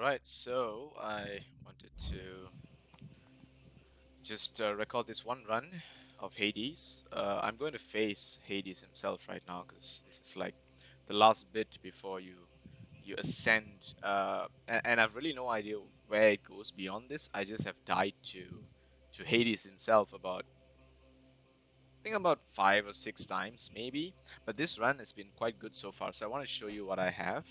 Alright, so I wanted to just record this one run of Hades. I'm going to face Hades himself right now because this is like the last bit before you ascend. And I've really no idea where it goes beyond this. I just have died to Hades himself I think about 5 or 6 times maybe. But this run has been quite good so far, so I want to show you what I have.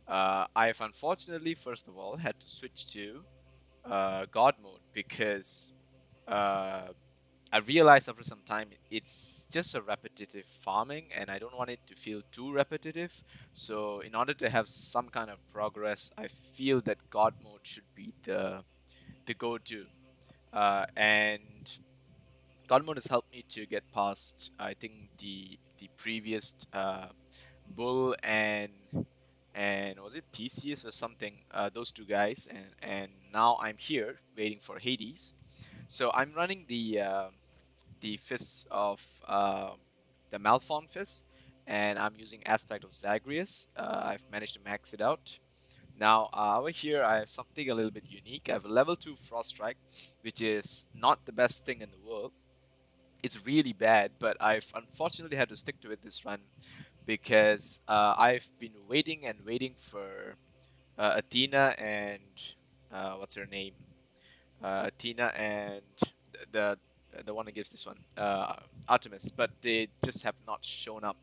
I've unfortunately, first of all, had to switch to God mode because uh, I realized after some time it's just a repetitive farming and I don't want it to feel too repetitive. So in order to have some kind of progress, I feel that God mode should be the go-to. And God mode has helped me to get past I think the previous Bull and was it Theseus or something? Those two guys, and now I'm here waiting for Hades. So I'm running the fists of the Malphon fist, and I'm using Aspect of Zagreus. I've managed to max it out. Now over here I have something a little bit unique. I have a level 2 Frost Strike, which is not the best thing in the world. It's really bad, but I've unfortunately had to stick to it this run because I've been waiting and waiting for Athena and what's her name? Athena and the the one that gives this one, Artemis, but they just have not shown up.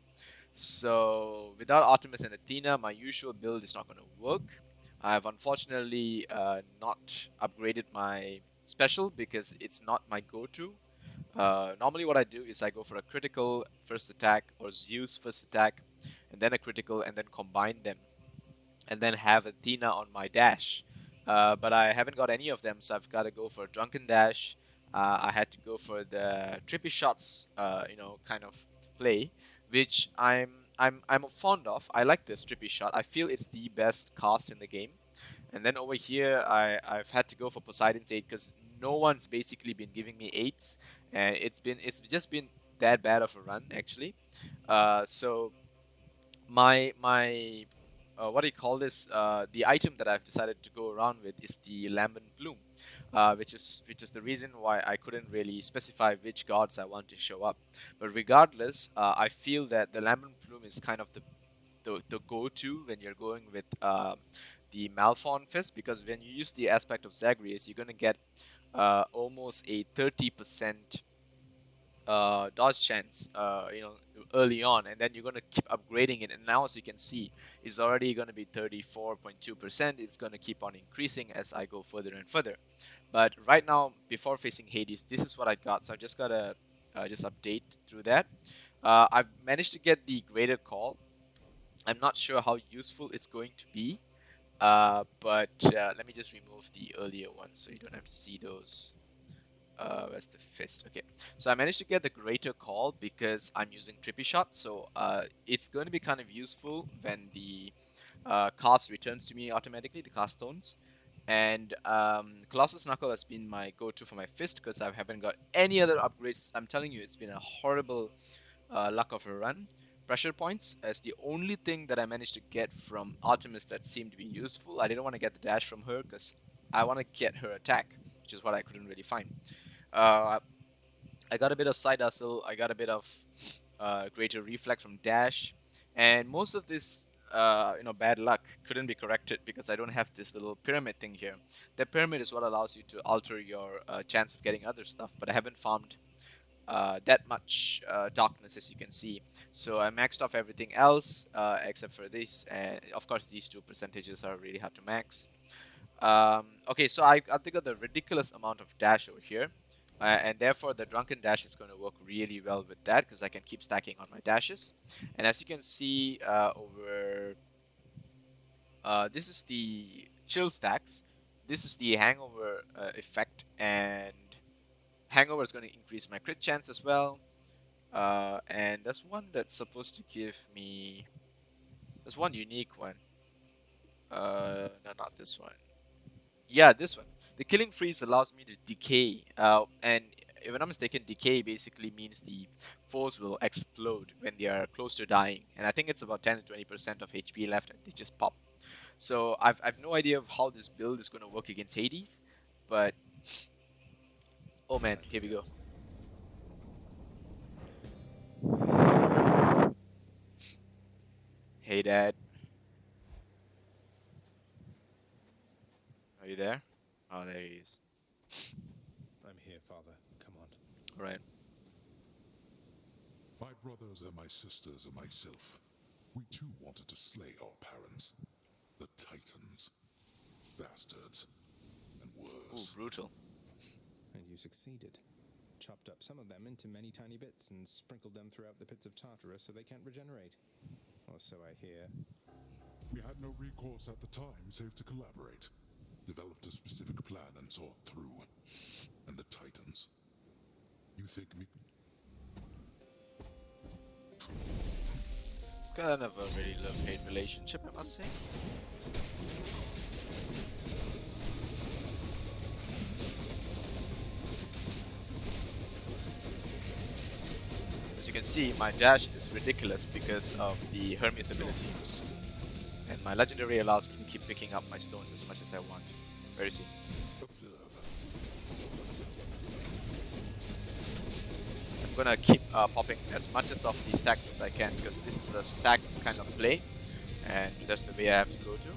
So without Artemis and Athena, my usual build is not going to work. I've unfortunately not upgraded my special because it's not my go-to. Normally what I do is I go for a critical first attack or Zeus first attack and then a critical and then combine them and then have Athena on my dash. But I haven't got any of them, so I've got to go for a drunken dash. I had to go for the trippy shots, kind of play, which I'm fond of. I like this trippy shot. I feel it's the best cast in the game. And then over here, I've had to go for Poseidon's 8 because no one's basically been giving me 8s, and it's just been that bad of a run actually. So my what do you call this? The item that I've decided to go around with is the lambent plume, which is the reason why I couldn't really specify which gods I want to show up. But regardless, I feel that the lambent plume is kind of the go-to when you're going with the Malphon Fist, because when you use the aspect of Zagreus, you're gonna get almost a 30% dodge chance, early on, and then you're going to keep upgrading it. And now, as you can see, it's already going to be 34.2%. It's going to keep on increasing as I go further and further. But right now, before facing Hades, this is what I got. So I just gotta just update through that. I've managed to get the Greater Call. I'm not sure how useful it's going to be, but let me just remove the earlier ones so you don't have to see those. Where's the fist? Okay, so I managed to get the greater call because I'm using trippy shot, so it's going to be kind of useful when the cast returns to me automatically, the cast stones. And Colossus Knuckle has been my go-to for my fist because I haven't got any other upgrades. I'm telling you, it's been a horrible luck of a run. Pressure points as the only thing that I managed to get from Artemis that seemed to be useful. I didn't want to get the dash from her because I want to get her attack, which is what I couldn't really find. Uh, I got a bit of side hustle. I got a bit of greater reflex from dash, and most of this, bad luck couldn't be corrected because I don't have this little pyramid thing here. The pyramid is what allows you to alter your chance of getting other stuff, but I haven't farmed that much darkness, as you can see. So I maxed off everything else except for this, and of course these two percentages are really hard to max. Okay, so I think of the ridiculous amount of dash over here. And therefore, the Drunken Dash is going to work really well with that because I can keep stacking on my dashes. And as you can see over, this is the Chill Stacks. This is the Hangover effect. And Hangover is going to increase my crit chance as well. And there's one that's supposed to give me... There's one unique one. No, not this one. Yeah, this one. The Killing Freeze allows me to decay, and if I'm not mistaken, decay basically means the foes will explode when they are close to dying, and I think it's about 10 to 20% of HP left, and they just pop. So I've no idea of how this build is going to work against Hades, but oh man, here we go. Hey Dad, are you there? Oh, there he is. I'm here, Father. Come on. All right. My brothers and my sisters and myself, we too wanted to slay our parents, the Titans. Bastards. And Ooh, worse. brutal. And you succeeded. Chopped up some of them into many tiny bits and sprinkled them throughout the pits of Tartarus so they can't regenerate. Or so I hear. We had no recourse at the time save to collaborate. Developed a specific plan and saw it through. And the Titans. You think me... It's kind of a really love-hate relationship, I must say. As you can see, my dash is ridiculous because of the Hermes ability. And my legendary allows me to keep picking up my stones as much as I want. Where is he? Observe. I'm gonna keep popping as much of these stacks as I can because this is a stack kind of play, and that's the way I have to go to.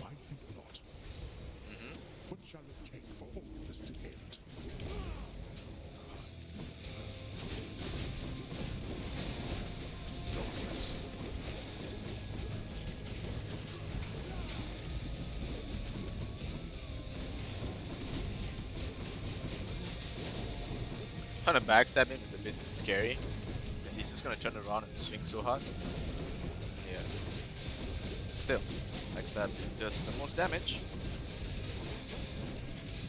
I think not. What shall it take for all this to end? Darkness. Trying to backstab him is a bit scary because he's just gonna turn around and swing so hard. Yeah. Still, backstab does the most damage.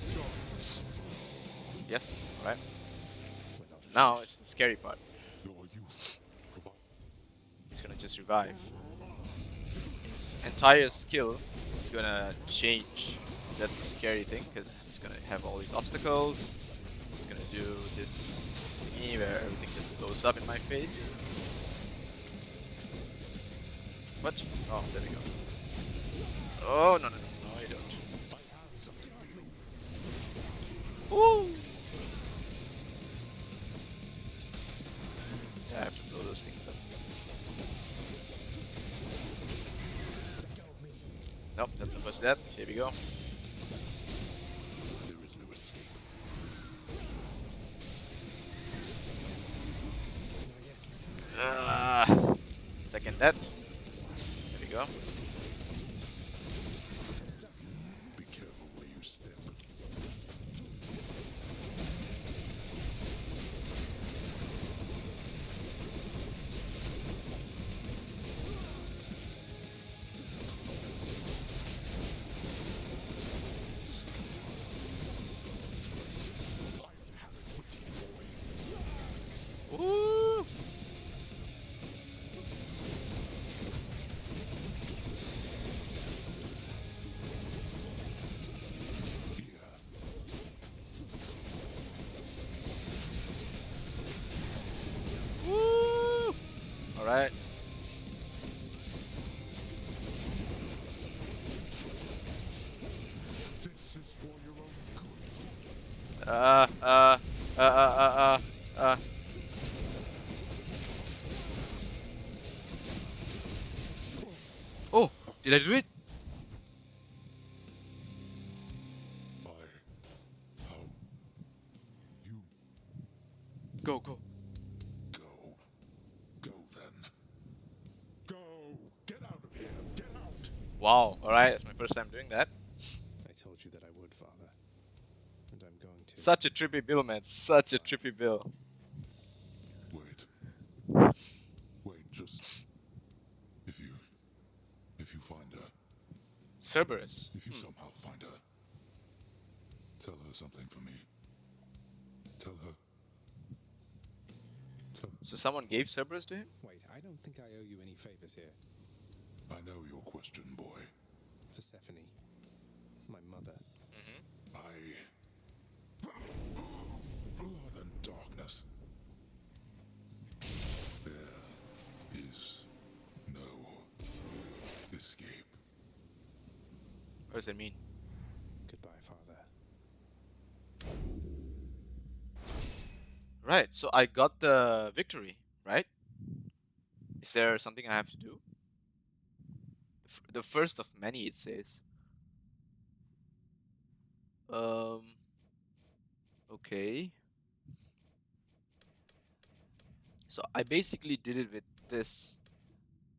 Darkness. Yes, alright. We're not Now finished. it's the scary part. Your youth. Provide. He's gonna just revive. His entire skill is gonna change. That's the scary thing because he's gonna have all these obstacles. He's gonna do this thingy where everything just blows up in my face. What? Oh, there we go. Oh, no, no, no, no, I don't. I have something new. Woo! Yeah, I have to blow those things up. Let go of me. Nope, that's the first death. Here we go. There is no escape. Not yet. Second death. There we go. Be careful where you step. I have it with you, boy. Woo! Here. Woo! Alright. This is for your own good. Uh, uh, uh, uh, uh, uh. Oh, did I do it? How? You Go, go. go. Go then. Go! Get out of here! Get out! Wow, alright, that's my first time doing that. I told you that I would, Father. And I'm going to. Such a trippy bill, man. Such a trippy bill. Wait. Wait, just... If you find her, Cerberus. If you somehow find her, tell her something for me. Tell her. So someone gave Cerberus to him? Wait, I don't think I owe you any favors here. I know your question, boy. Persephone, my mother. Blood and darkness. There is no escape. What does that mean? Goodbye, Father. Right, so I got the victory, right? Is there something I have to do? The first of many, it says. Okay. So I basically did it with this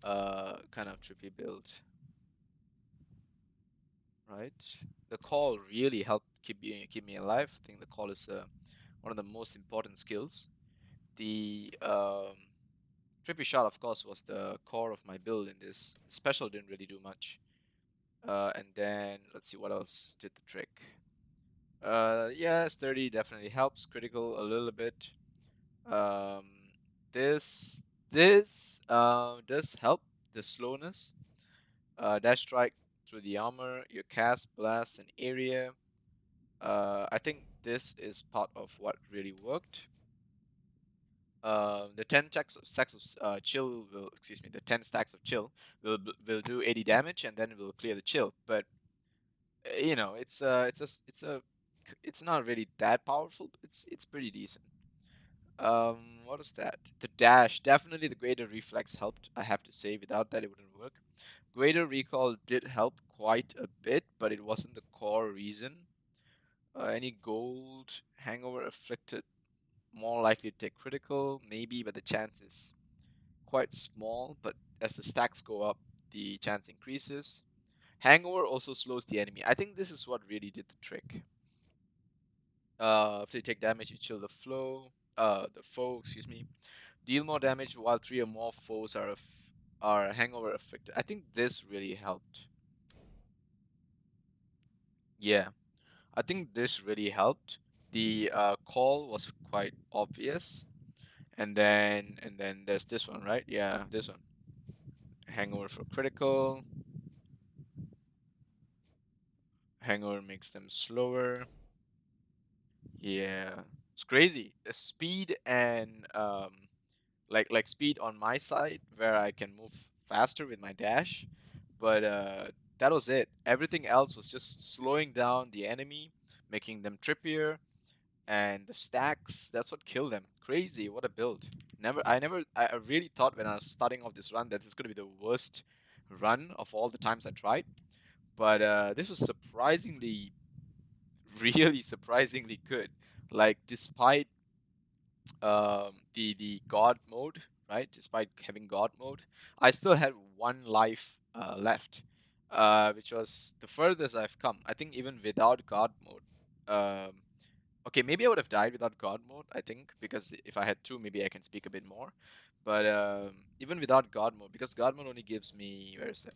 kind of trippy build. Right? The call really helped keep me alive. I think the call is one of the most important skills. The trippy shot, of course, was the core of my build in this. Special didn't really do much. And then let's see what else did the trick. Yeah, sturdy definitely helps. Critical a little bit. Um, this does help the slowness. Dash strike through the armor, your cast, blast, and area. I think this is part of what really worked. The 10 stacks of chill will, excuse me, the 10 stacks of chill will do 80 damage and then it will clear the chill. But you know, it's not really that powerful. But it's pretty decent. What is that? The dash, definitely the greater reflex helped. I have to say, without that it wouldn't work. Greater recall did help quite a bit, but it wasn't the core reason. Any gold hangover afflicted, more likely to take critical, maybe, but the chance is quite small. But as the stacks go up, the chance increases. Hangover also slows the enemy. I think this is what really did the trick. After you take damage, you chill the foe, excuse me. Deal more damage while 3 or more foes are hangover affected. I think this really helped. Yeah, I think this really helped. The call was quite obvious, and then there's this one, right? Yeah, this one. Hangover for critical. Hangover makes them slower. Yeah, it's crazy. The speed and like speed on my side where I can move faster with my dash, but that was it. Everything else was just slowing down the enemy, making them trippier, and the stacks. That's what killed them. Crazy, what a build. I really thought when I was starting off this run that this is gonna be the worst run of all the times I tried, but this was surprisingly, really surprisingly good. Like despite the god mode, right? Despite having god mode, I still had one life left, which was the furthest I've come. I think even without god mode, okay, maybe I would have died without god mode. I think because if I had two, maybe I can speak a bit more. But even without god mode, because god mode only gives me, where is that?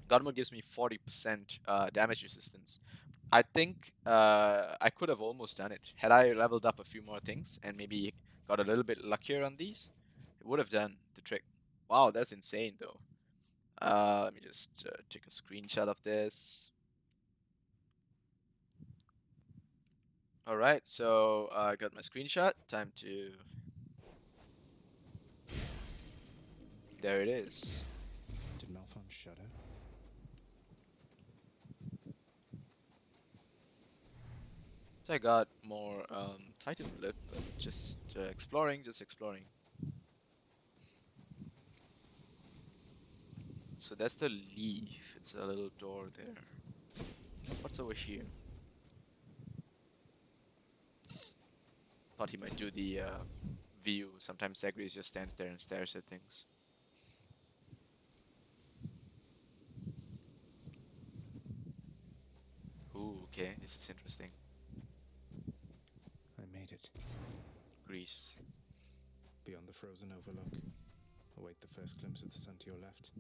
God mode gives me 40% damage resistance. I think I could have almost done it. Had I leveled up a few more things and maybe got a little bit luckier on these, it would have done the trick. Wow, that's insane though. Let me just take a screenshot of this. Alright, so I got my screenshot. Time to... There it is. Did Malphon shudder? So I got more Titan Blip, but just exploring, just exploring. So that's the leaf. It's a little door there. What's over here? Thought he might do the view. Sometimes Zagreus just stands there and stares at things. Ooh, okay, this is interesting. I made it. Greece. Beyond the frozen overlook. Await the first glimpse of the sun to your left,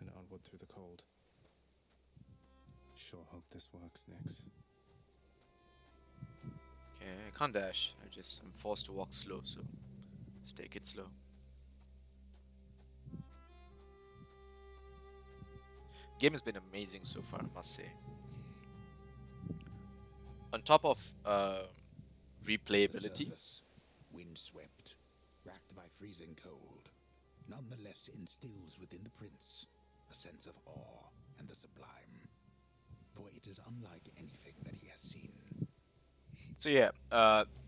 and onward through the cold. sure hope this works, Nix. Okay, I can't dash. I'm forced to walk slow, so let's take it slow. Game has been amazing so far, I must say. On top of The replayability, surface, windswept, racked by freezing cold, nonetheless instills within the prince a sense of awe and the sublime, for it is unlike anything that he has seen. so yeah,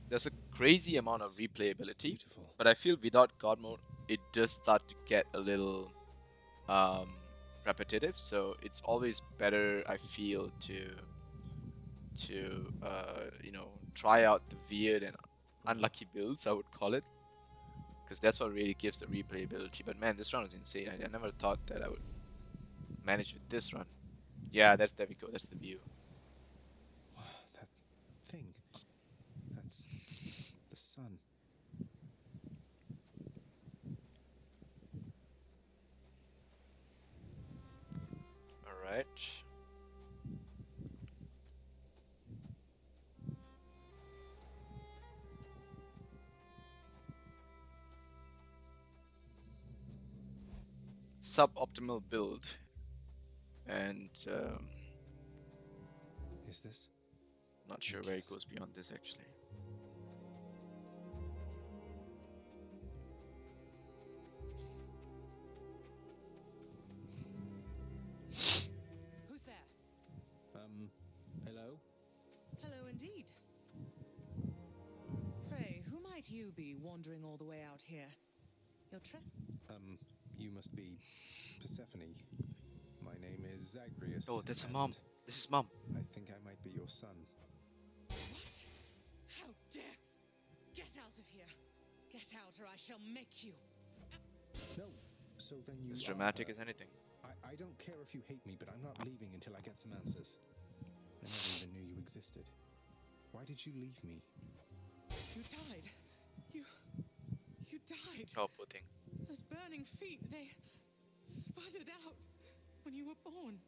there's a crazy amount of replayability, Beautiful. but I feel without God mode, it does start to get a little repetitive. So it's always better, I feel, to try out the weird and unlucky builds, I would call it, because that's what really gives the replayability. But man, this run was insane. I never thought that I would manage with this run. Yeah, there we go. That's the view. That thing. That's the sun. All right. Suboptimal build, and Is this? not sure where it goes beyond this actually. Who's there? Hello? Hello indeed. Pray, who might you be wandering all the way out here? Your trip? You must be Persephone. My name is Zagreus. Oh, that's a and mom. This is mom. I think I might be your son. What? How dare! Get out of here! Get out or I shall make you! No. So then you As are dramatic her. as anything. I don't care if you hate me, but I'm not leaving until I get some answers. I never even knew you existed. Why did you leave me? You died. You died. Oh, poor thing. Those burning feet, they sputtered out when you were born.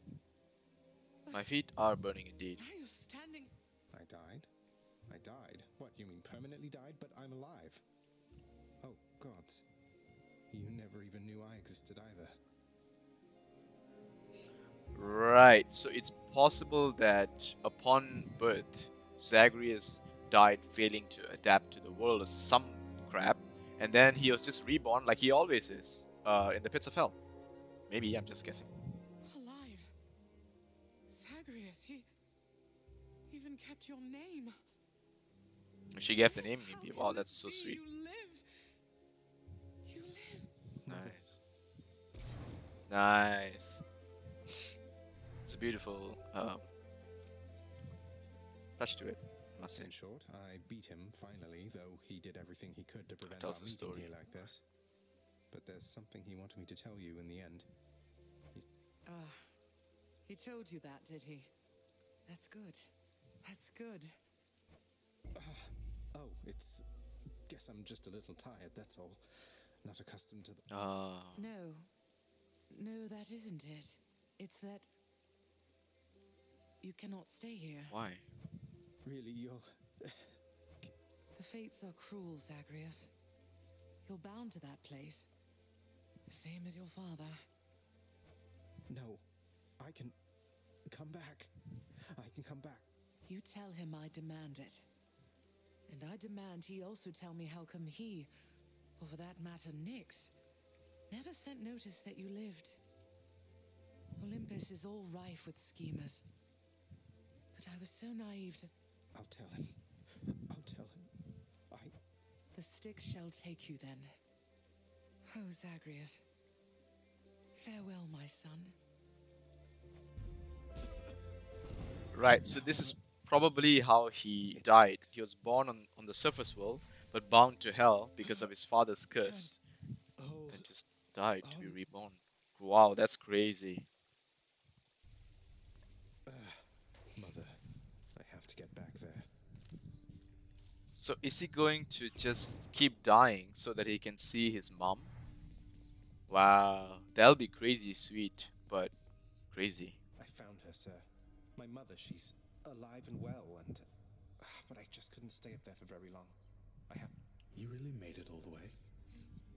My feet are burning indeed. Now you're standing. I died? I died? What, you mean permanently died? But I'm alive. Oh, gods. You never even knew I existed either. Right, so it's possible that upon birth, Zagreus died failing to adapt to the world or some crap, and then he was just reborn like he always is, in the pits of hell. Maybe, I'm just guessing. Alive. Zagreus, he even kept your name. She gave the name, How maybe. can Wow, this that's so be? sweet. You live. You live. Nice. Nice. It's a beautiful touch to it, I must say. In short, I beat him finally, though he did everything he could to prevent tells our the meeting story. here like this. But there's something he wanted me to tell you in the end. Ah, he told you that, did he? That's good. That's good. Oh, it's... Guess I'm just a little tired, that's all. Not accustomed to the... Ah. No. No, that isn't it. It's that you cannot stay here. Why? Really, you're... The fates are cruel, Zagreus. You're bound to that place. Same as your father. No. I can... come back. I can come back. You tell him I demand it. And I demand he also tell me how come he, or for that matter Nyx, never sent notice that you lived. Olympus is all rife with schemers. But I was so naive to... I'll tell him. I'll tell him. The Styx shall take you then. Oh, Zagreus. Farewell, my son. Right, so this is probably how he died. He was born on the surface world, but bound to hell because of his father's curse. Oh, Then just died to be reborn. Wow, that's crazy. Mother, I have to get back there. So is he going to just keep dying so that he can see his mom? Wow, that'll be crazy sweet, but crazy. I found her, sir. My mother, she's alive and well, and... but I just couldn't stay up there for very long. You really made it all the way?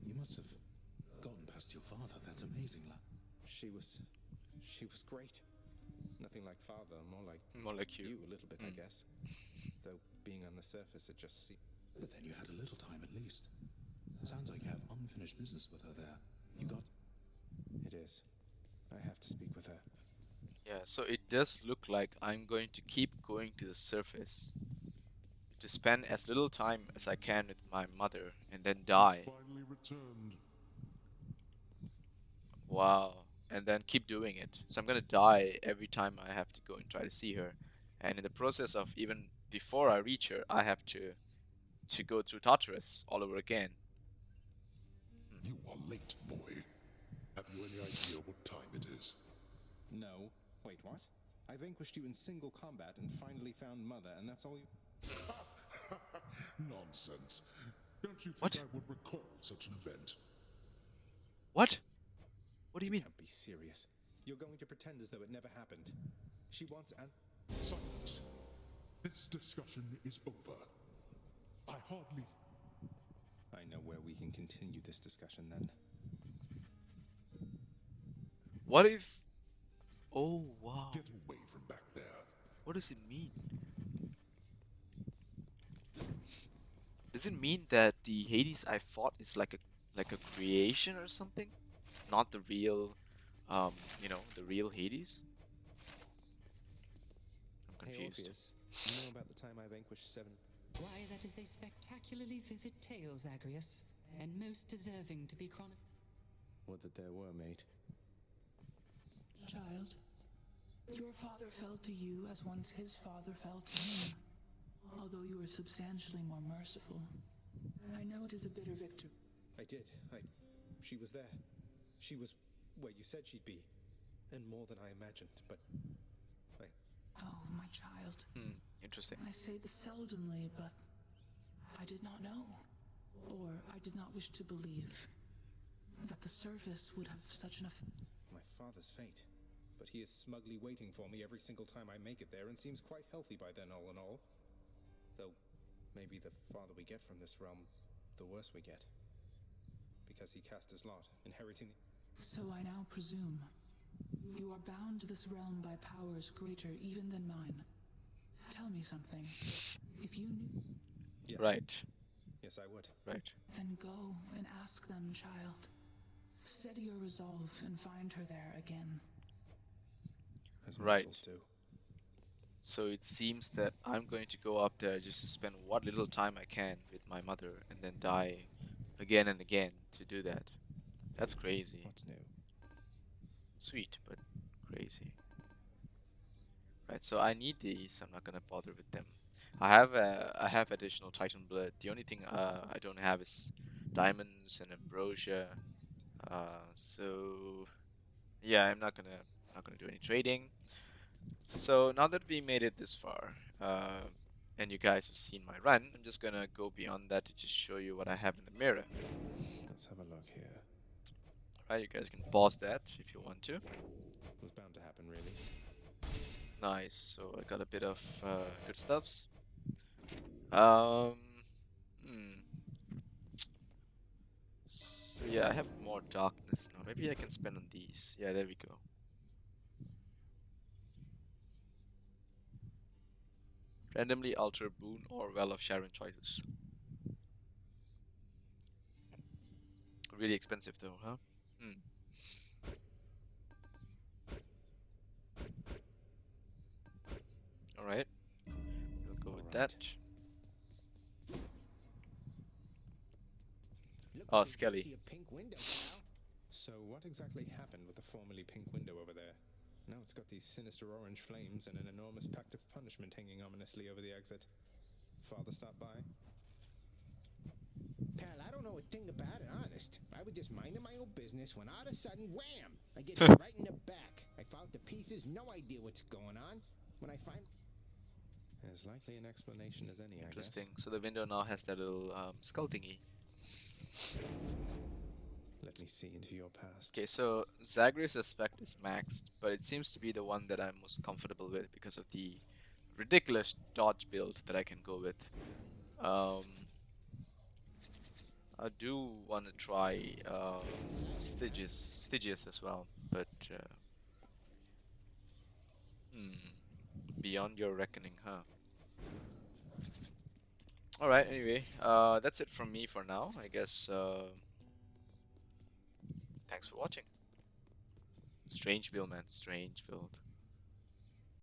You must have gotten past your father. That's amazing, lad. She was great. Nothing like father, more like you. a little bit, I guess. Though being on the surface, it just seemed... But then you had a little time at least. Sounds like you have unfinished business with her there. You got... It is. I have to speak with her. Yeah, so it does look like I'm going to keep going to the surface to spend as little time as I can with my mother and then die. Finally returned. Wow. And then keep doing it. So I'm gonna die every time I have to go and try to see her. And in the process of even before I reach her, I have to go through Tartarus all over again. You are late, boy. Have you any idea what time it is? No. Wait, what? I vanquished you in single combat and finally found Mother, and that's all you... Nonsense. Don't you think What? I would recall such an event? What? What do you mean? Can't be serious. You're going to pretend as though it never happened. She wants Silence. This discussion is over. I hardly... I know where we can continue this discussion then. What if... Oh, wow. Get away from back there. What does it mean? Does it mean that the Hades I fought is like a creation or something? Not the real, the real Hades? I'm confused. Hey, Orpheus, you know about the time I vanquished 7... Why, that is a spectacularly vivid tale, Zagreus, and most deserving to be chronicled. Would that there were, mate. Child, your father fell to you as once his father fell to him. Although you were substantially more merciful. I know it is a bitter victory. I did. She was there. She was where you said she'd be. And more than I imagined, but... Oh, my child. Interesting. I say this seldomly, but I did not know, or I did not wish to believe, that the surface would have such an effect. My father's fate. But he is smugly waiting for me every single time I make it there and seems quite healthy by then, all in all. Though, maybe the farther we get from this realm, the worse we get. Because he cast his lot, inheriting the... So I now presume you are bound to this realm by powers greater even than mine. Tell me something. If you knew... Yes. Right. Yes, I would. Right. Then go and ask them, child. Steady your resolve and find her there again. As Right. mortals do. So it seems that I'm going to go up there just to spend what little time I can with my mother and then die again and again to do that. That's crazy. What's new? Sweet, but crazy. Right, so I need these. I'm not gonna bother with them. I have additional Titan blood. The only thing I don't have is diamonds and ambrosia. So yeah, I'm not gonna do any trading. So now that we made it this far, and you guys have seen my run, I'm just gonna go beyond that to just show you what I have in the mirror. Let's have a look here. Right, you guys can pause that if you want to. It was bound to happen, really. Nice. So I got a bit of good stuffs. So yeah, I have more darkness now. Maybe I can spend on these. Yeah, there we go. Randomly alter Boon or Well of Sharon choices. Really expensive though, huh? Alright. We'll go with that. Oh, Skelly. So what exactly happened with the formerly pink window over there? Now it's got these sinister orange flames and an enormous pact of punishment hanging ominously over the exit. Father stopped by? Pal, I don't know a thing about it, honest. I was just minding my own business when all of a sudden, wham! I get hit right in the back. I fall to pieces, no idea what's going on. When I find... As likely an explanation as any, Interesting. So the window now has that little skull thingy. Let me see into your past. Okay, so Zagreus' aspect is maxed, but it seems to be the one that I'm most comfortable with because of the ridiculous dodge build that I can go with. Um, I do want to try Stygius as well, but beyond your reckoning, huh? Alright, anyway, that's it from me for now. I guess, thanks for watching. Strange build, man. Strange build.